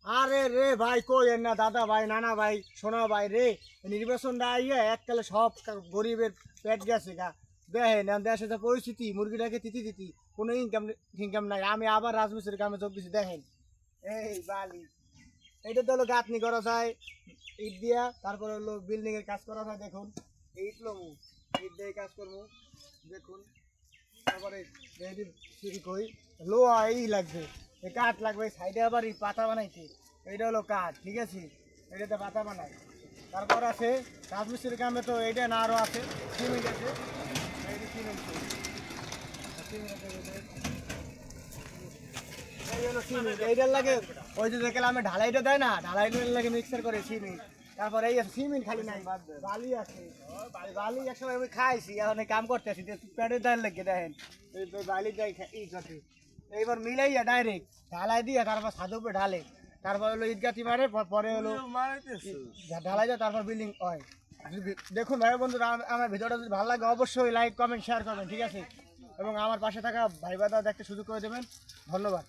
আরে রে ভাই কই না দাদা ভাই নানা ভাই সোনা ভাই রে নির্বাচনটা আইয়া এককালে সব গরিবের পেট গেছে গা। দেখেন দেশে যে পরিস্থিতি মুরগিটাকে তিতি দিতি কোনো ইনকাম ইনকাম নাই। আমি আবার রাজমিস্ত্রির কামে যোগ দিছি। দেখেন এই বালি এইটা তো হলো গাঁথনি করা যায় ইট দিয়া, তারপরে হলো বিল্ডিং এর কাজ করা যায়। দেখুন ইট লমু, ইট দিয়ে কাজ করবো দেখুন। তারপরে সিঁড়ি কই লোহা এই লাগবে, এই কাঠ লাগবে, সাইডে আবার এই পাতা বানাইছে, এইটা হলো কাঠ, ঠিক আছে, এটাতে পাতা বানায়। তারপর আছে রাজমিস্ত্রির কামে তো এইটা না আরও আছে সিমেন্ট আছে, এই যে সিমেন্ট এই হলো সিমেন্ট এইটার লাগে। ওই যে দেখলাম আমি ঢালাইটা দেয় না, ঢালাইটার লাগে মিক্সার করে সিমেন্ট। তারপর এই আছে সিমেন্ট খালি নাই, বালি আছে, বালি একসময় আমি খাইছি, এখন কাম করতে আসি পেটের দায়ের লাগে। দেখেন এই বালি দেয় ই করতে, এইবার মিলাইয়া ডাইরেক্ট ঢালাই দিয়ে তারপর ছাদের উপরে ঢালে, তারপর হলো ঈদগাতি মারে, পরে হলো ঢালাই যায়, তারপর বিল্ডিং হয়। দেখুন ভাই বন্ধুরা, আমার ভিডিওটা যদি ভালো লাগে অবশ্যই লাইক কমেন্ট শেয়ার করবেন, ঠিক আছে, এবং আমার পাশে থাকা ভাই বাদা দেখতে সুযোগ করে দেবেন। ধন্যবাদ।